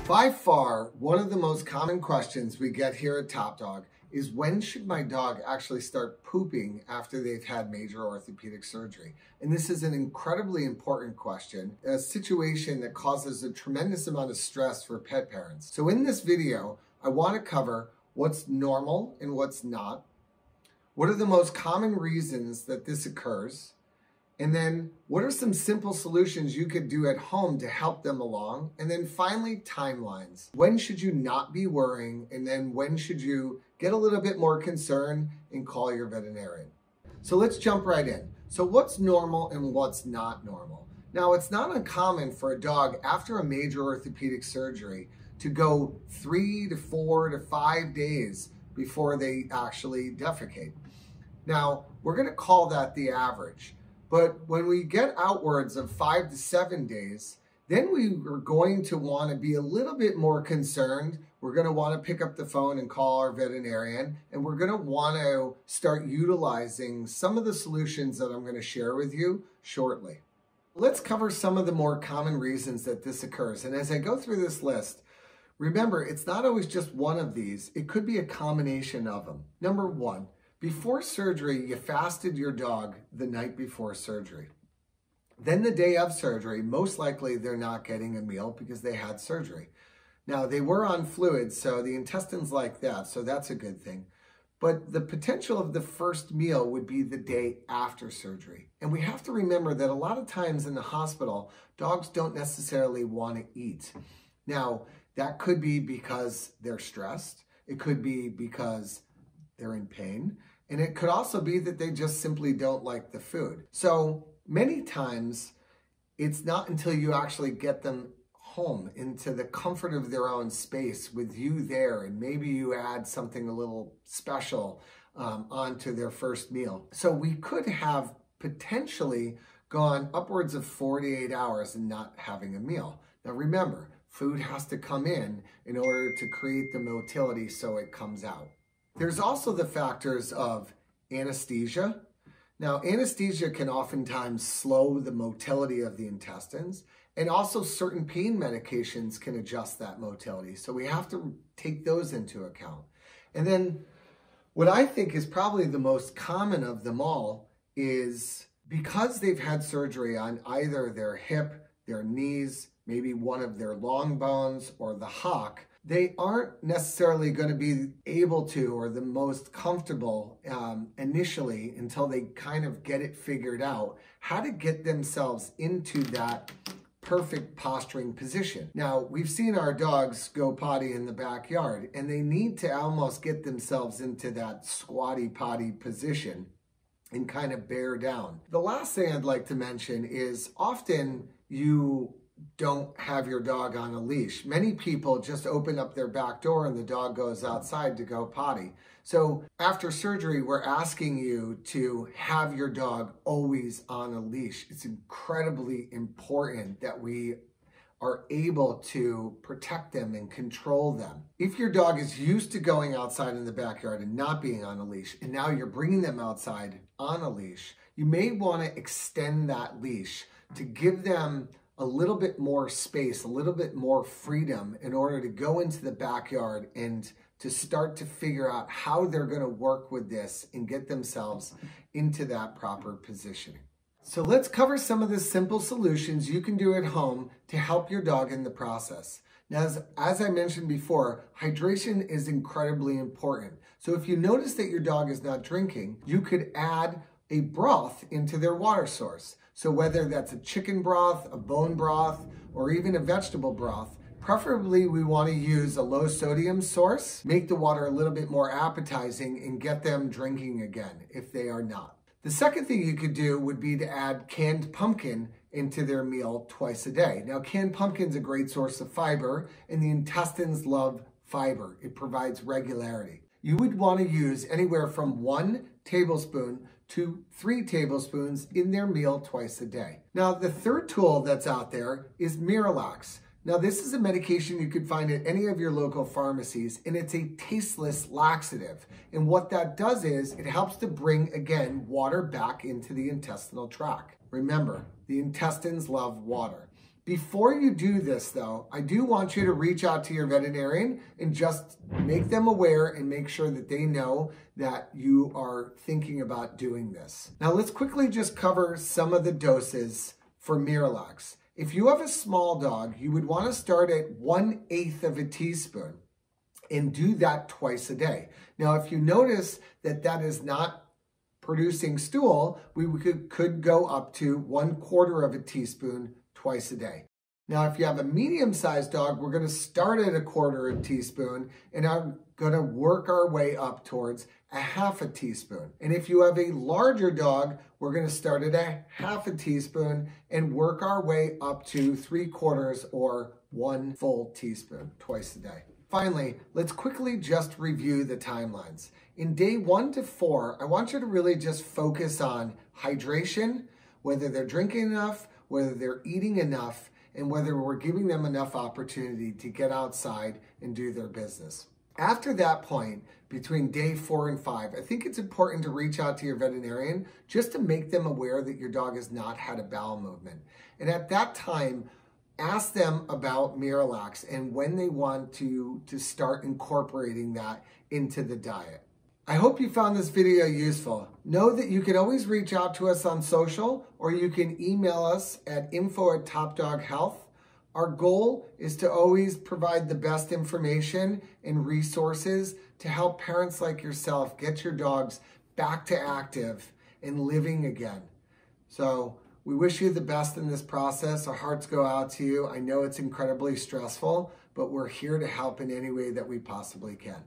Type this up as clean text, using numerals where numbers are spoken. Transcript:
By far, one of the most common questions we get here at Top Dog is when should my dog actually start pooping after they've had major orthopedic surgery? And this is an incredibly important question, a situation that causes a tremendous amount of stress for pet parents. So in this video, I want to cover what's normal and what's not, what are the most common reasons that this occurs, and then what are some simple solutions you could do at home to help them along? And then finally, timelines. When should you not be worrying? And then when should you get a little bit more concerned and call your veterinarian? So let's jump right in. So what's normal and what's not normal? Now, it's not uncommon for a dog after a major orthopedic surgery to go 3 to 4 to 5 days before they actually defecate. Now, we're going to call that the average. But when we get outwards of 5 to 7 days, then we are going to want to be a little bit more concerned. We're going to want to pick up the phone and call our veterinarian, and we're going to want to start utilizing some of the solutions that I'm going to share with you shortly. Let's cover some of the more common reasons that this occurs. And as I go through this list, remember, it's not always just one of these. It could be a combination of them. Number one, before surgery, you fasted your dog the night before surgery. Then the day of surgery, most likely they're not getting a meal because they had surgery. Now, they were on fluids, so the intestines like that, so that's a good thing. But the potential of the first meal would be the day after surgery. And we have to remember that a lot of times in the hospital, dogs don't necessarily want to eat. Now, that could be because they're stressed. It could be because they're in pain. And it could also be that they just simply don't like the food. So many times, it's not until you actually get them home into the comfort of their own space with you there, and maybe you add something a little special onto their first meal. So we could have potentially gone upwards of 48 hours and not having a meal. Now remember, food has to come in order to create the motility so it comes out. There's also the factors of anesthesia. Now, anesthesia can oftentimes slow the motility of the intestines, and also certain pain medications can adjust that motility. So we have to take those into account. And then what I think is probably the most common of them all is because they've had surgery on either their hip, their knees, maybe one of their long bones or the hock, they aren't necessarily going to be able to or the most comfortable initially until they kind of get it figured out how to get themselves into that perfect posturing position. Now, we've seen our dogs go potty in the backyard, and they need to almost get themselves into that squatty potty position and kind of bear down. The last thing I'd like to mention is often you don't have your dog on a leash. Many people just open up their back door and the dog goes outside to go potty. So after surgery, we're asking you to have your dog always on a leash. It's incredibly important that we are able to protect them and control them. If your dog is used to going outside in the backyard and not being on a leash, and now you're bringing them outside on a leash, you may want to extend that leash to give them a little bit more space, a little bit more freedom in order to go into the backyard and to start to figure out how they're going to work with this and get themselves into that proper positioning. So let's cover some of the simple solutions you can do at home to help your dog in the process. Now, as I mentioned before, hydration is incredibly important. So if you notice that your dog is not drinking, you could add a broth into their water source. So whether that's a chicken broth, a bone broth, or even a vegetable broth, preferably we want to use a low sodium source, make the water a little bit more appetizing, and get them drinking again if they are not. The second thing you could do would be to add canned pumpkin into their meal twice a day. Now, canned pumpkin is a great source of fiber, and the intestines love fiber. It provides regularity. You would want to use anywhere from 1 tablespoon to 3 tablespoons in their meal twice a day. Now, the third tool that's out there is Miralax. Now, this is a medication you could find at any of your local pharmacies, and it's a tasteless laxative. And what that does is it helps to bring, again, water back into the intestinal tract. Remember, the intestines love water. Before you do this though, I do want you to reach out to your veterinarian and just make them aware and make sure that they know that you are thinking about doing this. Now let's quickly just cover some of the doses for Miralax. If you have a small dog, you would want to start at 1/8 of a teaspoon and do that twice a day. Now, if you notice that that is not producing stool, we could go up to 1/4 of a teaspoon twice a day. Now, if you have a medium-sized dog, we're going to start at 1/4 teaspoon and I'm going to work our way up towards 1/2 teaspoon. And if you have a larger dog, we're going to start at 1/2 teaspoon and work our way up to 3/4 or 1 full teaspoon twice a day. Finally, let's quickly just review the timelines. In day 1 to 4, I want you to really just focus on hydration, whether they're drinking enough, whether they're eating enough, and whether we're giving them enough opportunity to get outside and do their business. After that point, between day 4 and 5, I think it's important to reach out to your veterinarian just to make them aware that your dog has not had a bowel movement. And at that time, ask them about Miralax and when they want to start incorporating that into the diet. I hope you found this video useful. Know that you can always reach out to us on social or you can email us at info@topdoghealth. Our goal is to always provide the best information and resources to help parents like yourself get your dogs back to active and living again. So we wish you the best in this process. Our hearts go out to you. I know it's incredibly stressful, but we're here to help in any way that we possibly can.